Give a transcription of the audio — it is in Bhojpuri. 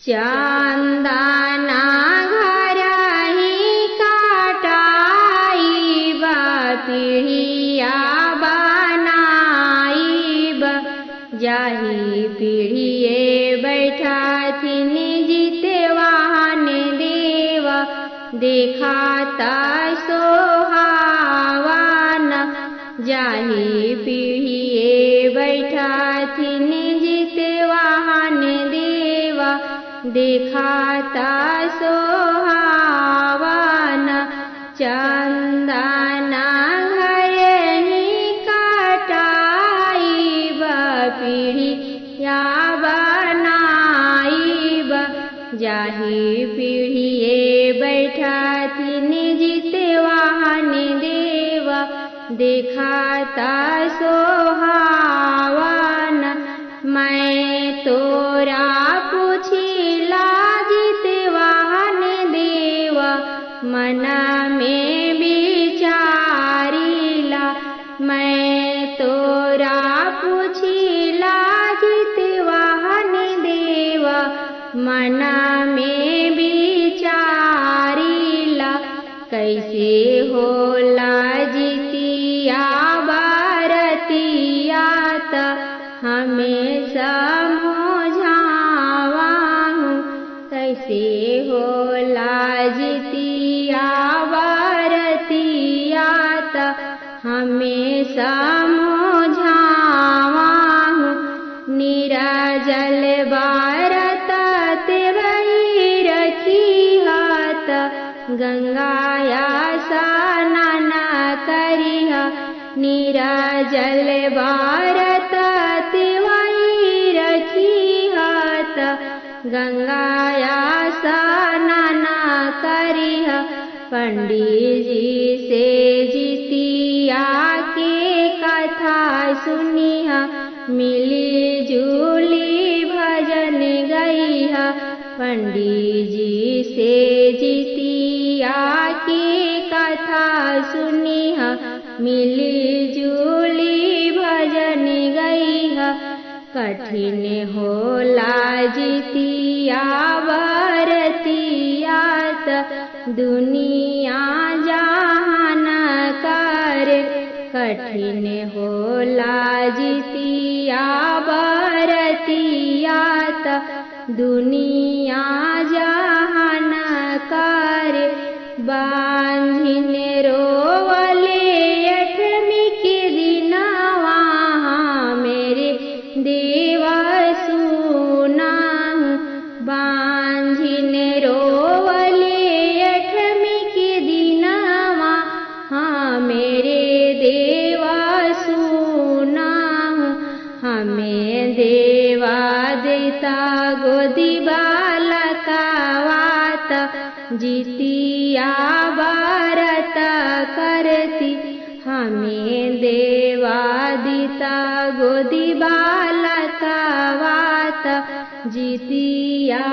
चांदना घरही काटाइब पीढ़िया बनाइब जाही पीढ़िए बैठाथिन जीते वाहन देव देखाता सोहावन जाही पीढ़िए बैठाथिन जीते वाहन देव देखाता सोहावन चंदना घरही काटाइब पीढ़िया बनाइब जाही पीढ़िए बैठाथिन जीते वाहन देव देखाता सोहावन मैं तोरा पूछिला जीते वाहन देव मन में विचारिला मैं तोरा पूछिला जीते वाहन देव मन में विचारिला कैसे होला जितिया बारतिया त हमें समझावाहूँ कैसे होला जितिया बारतिया त हमें समझावाहूँ निराजल बारत तेवही रखी हाथ गंगाया स्नान करिह निराजल बारत तेवही रखी हाथ गंगाया स्नान करिह पंडित जी से जितिया के कथा सुनिह मिली जुली भजन गईह पंडित जी से जितिया की कथा सुनिह मिली जुली भजन गईह कठिन होला जितिया बरतिया त दुनिया जहान कर कठिन होला जितिया बरतिया त दुनिया जहान कर बांधिन रोवले अठमी के दिनवा मेरे देवा सुना बांधिन रोवले अठमी के दिनवा मेरे देवा सुना हमें देवा देता गोदी बालकावात जितिया बारत करती हमें देवा देता गोदी बालकावात जितिया